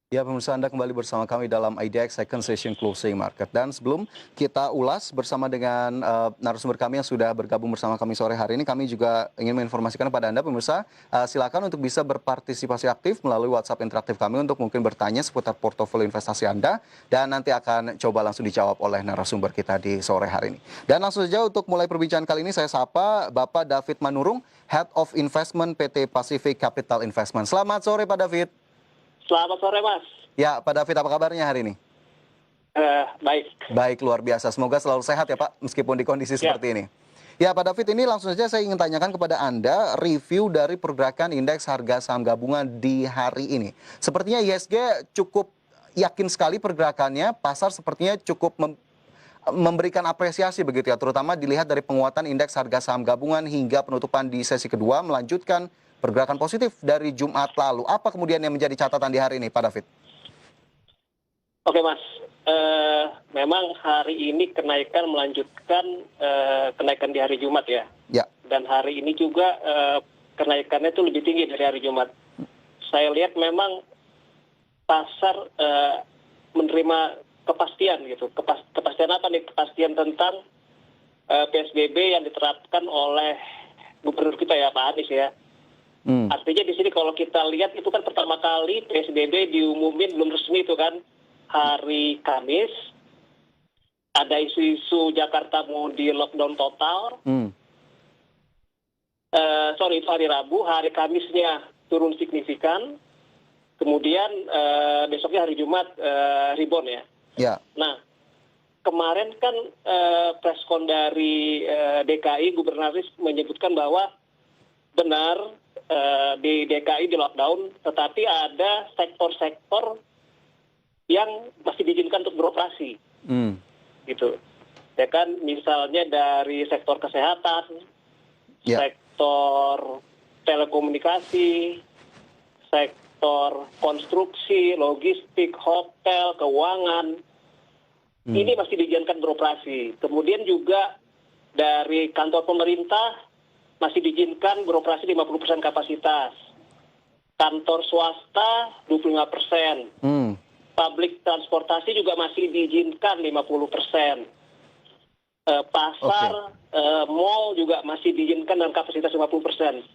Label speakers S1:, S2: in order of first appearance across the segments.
S1: Ya, pemirsa Anda kembali bersama kami dalam IDX Second Session Closing Market. Dan sebelum kita ulas bersama dengan narasumber kami yang sudah bergabung bersama kami sore hari ini, kami juga ingin menginformasikan kepada Anda, pemirsa, silakan untuk bisa berpartisipasi aktif melalui WhatsApp interaktif kami untuk mungkin bertanya seputar portofolio investasi Anda, dan nanti akan coba langsung dijawab oleh narasumber kita di sore hari ini. Dan langsung saja untuk mulai perbincangan kali ini, saya sapa Bapak David Manurung, Head of Investment PT Pacific Capital Investment. Selamat sore, Pak David.
S2: Selamat sore, Mas.
S1: Ya, Pak David, apa kabarnya hari ini?
S2: Baik.
S1: Baik, luar biasa. Semoga selalu sehat ya, Pak, meskipun di kondisi
S2: Ya.
S1: seperti ini. Ya, Pak David, ini langsung saja saya ingin tanyakan kepada Anda review dari pergerakan indeks harga saham gabungan di hari ini. Sepertinya IHSG cukup yakin sekali pergerakannya, pasar sepertinya cukup memberikan apresiasi begitu ya, terutama dilihat dari penguatan indeks harga saham gabungan hingga penutupan di sesi kedua melanjutkan pergerakan positif dari Jumat lalu. Apa kemudian yang menjadi catatan di hari ini, Pak David?
S2: Oke, Mas. Memang hari ini kenaikan melanjutkan kenaikan di hari Jumat ya.
S1: Ya.
S2: Dan hari ini juga kenaikannya itu lebih tinggi dari hari Jumat. Saya lihat memang pasar menerima kepastian gitu. Kepastian apa nih? Kepastian tentang PSBB yang diterapkan oleh gubernur kita ya, Pak Anies ya. Artinya di sini kalau kita lihat itu kan pertama kali PSBB diumumin belum resmi itu kan hari Kamis. Ada isu-isu Jakarta mau di lockdown total. Itu hari Rabu, hari Kamisnya turun signifikan. Kemudian besoknya hari Jumat rebound ya.
S1: Ya.
S2: Nah, kemarin kan preskon dari DKI Gubernaris menyebutkan bahwa benar di DKI di lockdown, tetapi ada sektor-sektor yang masih diizinkan untuk beroperasi, gitu. Ya kan, misalnya dari sektor kesehatan, sektor telekomunikasi, sektor konstruksi, logistik, hotel, keuangan, ini masih diizinkan beroperasi. Kemudian juga dari kantor pemerintah masih diizinkan beroperasi 50% kapasitas. Kantor swasta 25%. Publik transportasi juga masih diizinkan 50%. Pasar, mall juga masih diizinkan dengan kapasitas 50%.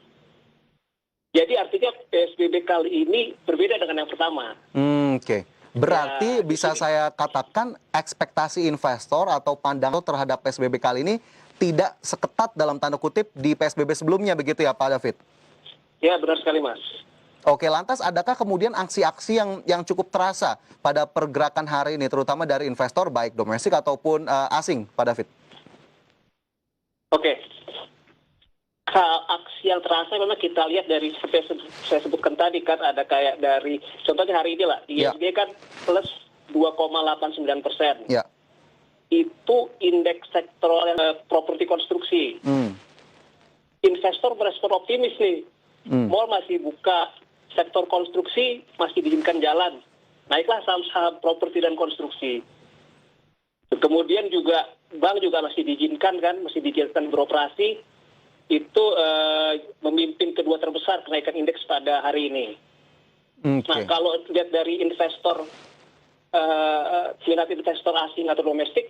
S2: Jadi artinya PSBB kali ini berbeda dengan yang pertama.
S1: Oke. Berarti bisa saya katakan ekspektasi investor atau pandangan terhadap PSBB kali ini tidak seketat dalam tanda kutip di PSBB sebelumnya begitu ya, Pak David?
S2: Ya, benar sekali, Mas.
S1: Oke, lantas adakah kemudian aksi-aksi yang cukup terasa pada pergerakan hari ini, terutama dari investor baik domestik ataupun asing, Pak David?
S2: Oke. Aksi yang terasa memang kita lihat dari seperti saya sebutkan tadi kan, ada kayak dari contohnya hari ini lah, IHSG kan plus 2,89%.
S1: Ya.
S2: Itu indeks sektoral properti konstruksi. Investor berespon optimis nih. Mall masih buka, sektor konstruksi masih diizinkan jalan. Naiklah saham-saham properti dan konstruksi. Kemudian juga bank juga masih diizinkan kan, masih diizinkan beroperasi. Itu memimpin kedua terbesar kenaikan indeks pada hari ini. Nah, kalau lihat dari investor, minat investor asing atau domestik,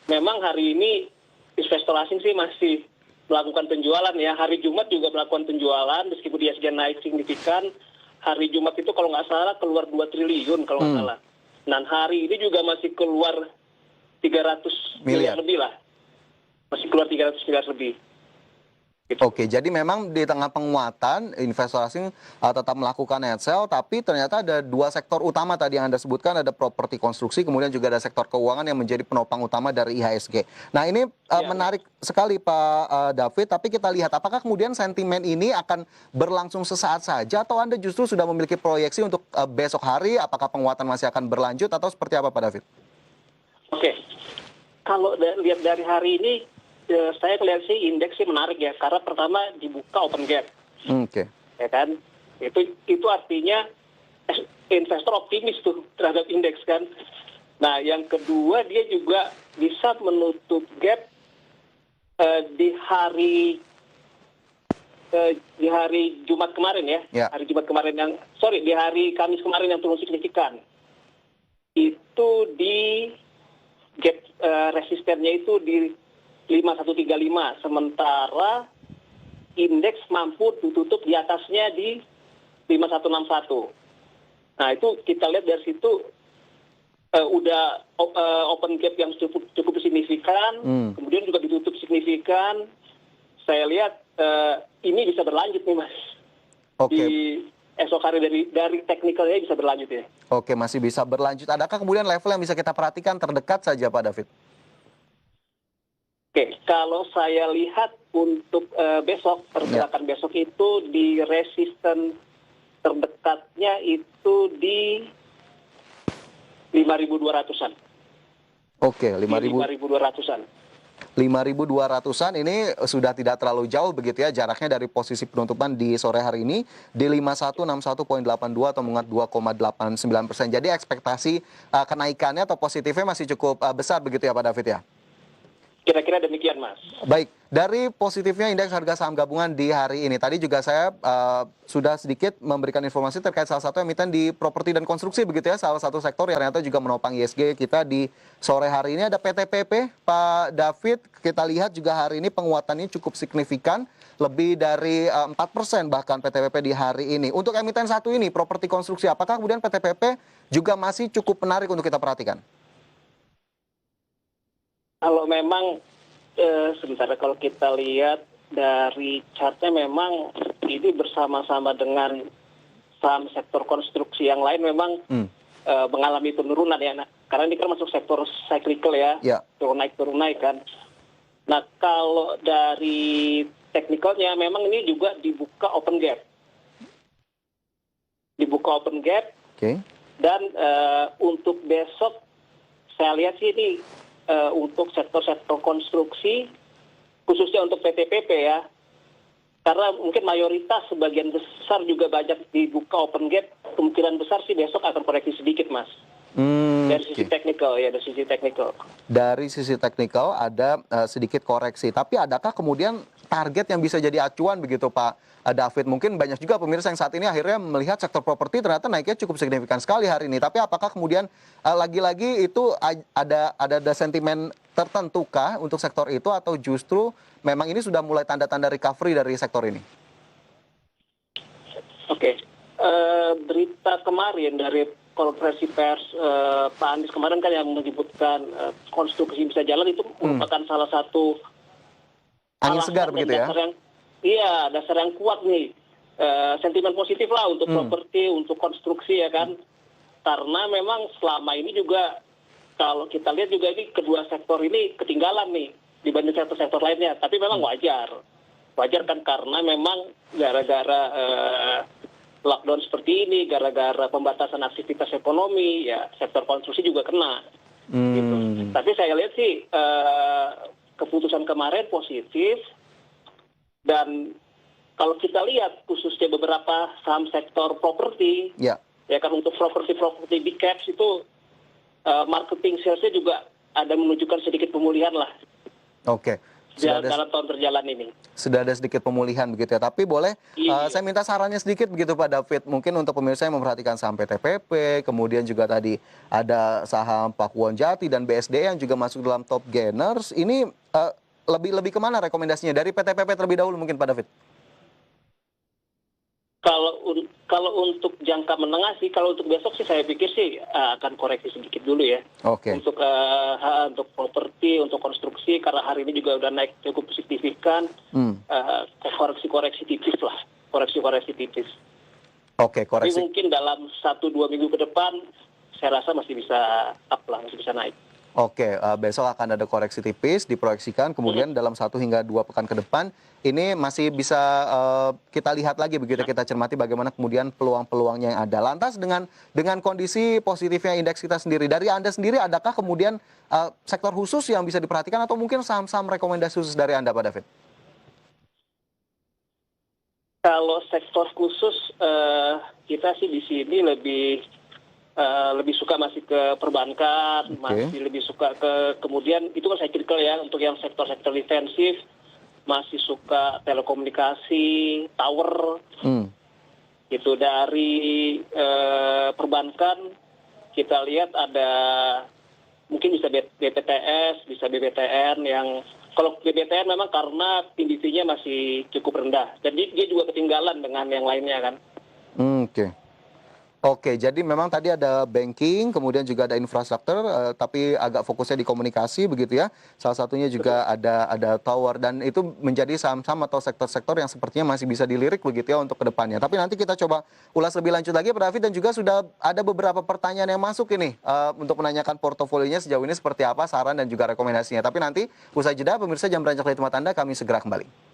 S2: memang hari ini investor asing sih masih melakukan penjualan ya. Hari Jumat juga melakukan penjualan meskipun IHSG naik signifikan. Hari Jumat itu kalau nggak salah keluar 2 triliun kalau nggak salah. Dan hari ini juga masih keluar 300 miliar lebih lah. Masih keluar 300 miliar lebih. Gitu.
S1: Oke, jadi memang di tengah penguatan investor asing tetap melakukan net sell, tapi ternyata ada dua sektor utama tadi yang Anda sebutkan, ada properti konstruksi, kemudian juga ada sektor keuangan yang menjadi penopang utama dari IHSG. Nah, ini menarik sekali Pak David, tapi kita lihat apakah kemudian sentimen ini akan berlangsung sesaat saja atau Anda justru sudah memiliki proyeksi untuk besok hari, apakah penguatan masih akan berlanjut atau seperti apa Pak David?
S2: Oke, kalau lihat dari hari ini, saya melihat sih indeks sih menarik ya, karena pertama dibuka open gap. Ya kan? Itu artinya investor optimis tuh terhadap indeks kan. Nah, yang kedua dia juga bisa menutup gap di hari di hari Jumat kemarin ya,
S1: Ya.
S2: di hari Kamis kemarin yang turun signifikan. Itu di gap resistennya itu di 5135, sementara indeks mampu tutup di atasnya di 5161. Nah, itu kita lihat dari situ udah open gap yang cukup signifikan, kemudian juga ditutup signifikan. Saya lihat ini bisa berlanjut nih, Mas.
S1: Oke.
S2: Di esok hari dari teknikalnya bisa berlanjut ya.
S1: Oke, masih bisa berlanjut. Adakah kemudian level yang bisa kita perhatikan terdekat saja, Pak David?
S2: Oke, kalau saya lihat untuk besok, pergerakan besok itu di resisten terdekatnya itu di 5.200-an.
S1: Oke,
S2: 5.200-an.
S1: 5.200-an ini sudah tidak terlalu jauh begitu ya jaraknya dari posisi penutupan di sore hari ini di 5161.82 atau menguat 2,89%. Jadi ekspektasi kenaikannya atau positifnya masih cukup besar begitu ya Pak David ya?
S2: Kira-kira demikian, Mas.
S1: Baik, dari positifnya indeks harga saham gabungan di hari ini, tadi juga saya sudah sedikit memberikan informasi terkait salah satu emiten di properti dan konstruksi begitu ya, salah satu sektor yang ternyata juga menopang ISG kita di sore hari ini. Ada PTPP, Pak David, kita lihat juga hari ini penguatannya cukup signifikan, lebih dari 4% bahkan PTPP di hari ini. Untuk emiten satu ini, properti konstruksi, apakah kemudian PTPP juga masih cukup menarik untuk kita perhatikan?
S2: Kalau memang sebentar, kalau kita lihat dari chartnya memang ini bersama-sama dengan saham sektor konstruksi yang lain memang mengalami penurunan ya. Nah, karena ini kan masuk sektor cyclical ya, turun naik kan. Nah, kalau dari teknikalnya memang ini juga dibuka open gap.
S1: Oke.
S2: Dan untuk besok saya lihat sih ini untuk sektor-sektor konstruksi, khususnya untuk PTPP ya, karena mungkin mayoritas sebagian besar juga banyak dibuka open gap, kemungkinan besar sih besok akan koreksi sedikit, Mas. Dari sisi teknikal ya, dari sisi teknikal.
S1: Dari sisi teknikal ada sedikit koreksi, tapi adakah kemudian target yang bisa jadi acuan begitu Pak David? Mungkin banyak juga pemirsa yang saat ini akhirnya melihat sektor properti ternyata naiknya cukup signifikan sekali hari ini. Tapi apakah kemudian lagi-lagi itu ada sentimen tertentukah untuk sektor itu atau justru memang ini sudah mulai tanda-tanda recovery dari sektor ini?
S2: Oke, berita kemarin dari konferensi pers Pak Anies kemarin kan yang menyebutkan konstruksi bisa jalan itu merupakan salah satu
S1: angin segar begitu ya?
S2: Dasar yang kuat nih, sentimen positif lah untuk properti, untuk konstruksi ya kan, karena memang selama ini juga kalau kita lihat juga ini kedua sektor ini ketinggalan nih dibanding sektor-sektor lainnya, tapi memang wajar kan karena memang gara-gara lockdown seperti ini, gara-gara pembatasan aktivitas ekonomi, ya sektor konstruksi juga kena. Gitu. Tapi saya lihat sih keputusan kemarin positif, dan kalau kita lihat khususnya beberapa saham sektor properti, ya kan untuk properti big caps itu marketing salesnya juga ada menunjukkan sedikit pemulihan lah.
S1: Oke.
S2: Dalam tahun berjalan ini.
S1: Sudah ada sedikit pemulihan begitu ya. Tapi boleh saya minta sarannya sedikit begitu Pak David. Mungkin untuk pemirsa yang memperhatikan saham PTPP, kemudian juga tadi ada saham Pakuwon Jati dan BSD yang juga masuk dalam top gainers. Ini lebih kemana rekomendasinya? Dari PTPP terlebih dahulu mungkin Pak David.
S2: Kalau untuk jangka menengah sih, kalau untuk besok sih saya pikir sih akan koreksi sedikit dulu ya.
S1: Oke.
S2: Untuk properti, untuk konstruksi, karena hari ini juga udah naik cukup signifikan. Koreksi-koreksi tipis lah, koreksi-koreksi tipis.
S1: Oke, koreksi.
S2: Tapi mungkin dalam 1-2 minggu ke depan, saya rasa masih bisa up lah, masih bisa naik.
S1: Oke, besok akan ada koreksi tipis diproyeksikan, kemudian dalam 1 hingga 2 pekan ke depan ini masih bisa kita lihat lagi begitu, kita cermati bagaimana kemudian peluang-peluangnya yang ada. Lantas dengan kondisi positifnya indeks kita sendiri, dari Anda sendiri adakah kemudian sektor khusus yang bisa diperhatikan atau mungkin saham-saham rekomendasi khusus dari Anda Pak David?
S2: Kalau sektor khusus kita sih di sini lebih suka masih ke perbankan, masih lebih suka ke, kemudian itu kan cyclical ya, untuk yang sektor-sektor defensif masih suka telekomunikasi, tower, gitu. Dari perbankan kita lihat ada mungkin bisa BPTS, bisa BBTN yang kalau BBTN memang karena PDP-nya masih cukup rendah. Jadi dia juga ketinggalan dengan yang lainnya kan.
S1: Oke. Oke, jadi memang tadi ada banking, kemudian juga ada infrastruktur, tapi agak fokusnya di komunikasi begitu ya. Salah satunya juga ada tower dan itu menjadi saham-saham atau sektor-sektor yang sepertinya masih bisa dilirik begitu ya untuk kedepannya. Tapi nanti kita coba ulas lebih lanjut lagi, Pak David, dan juga sudah ada beberapa pertanyaan yang masuk ini untuk menanyakan portofolionya sejauh ini seperti apa, saran dan juga rekomendasinya. Tapi nanti usai jeda, pemirsa Jam Beranjak dari tempat Anda, kami segera kembali.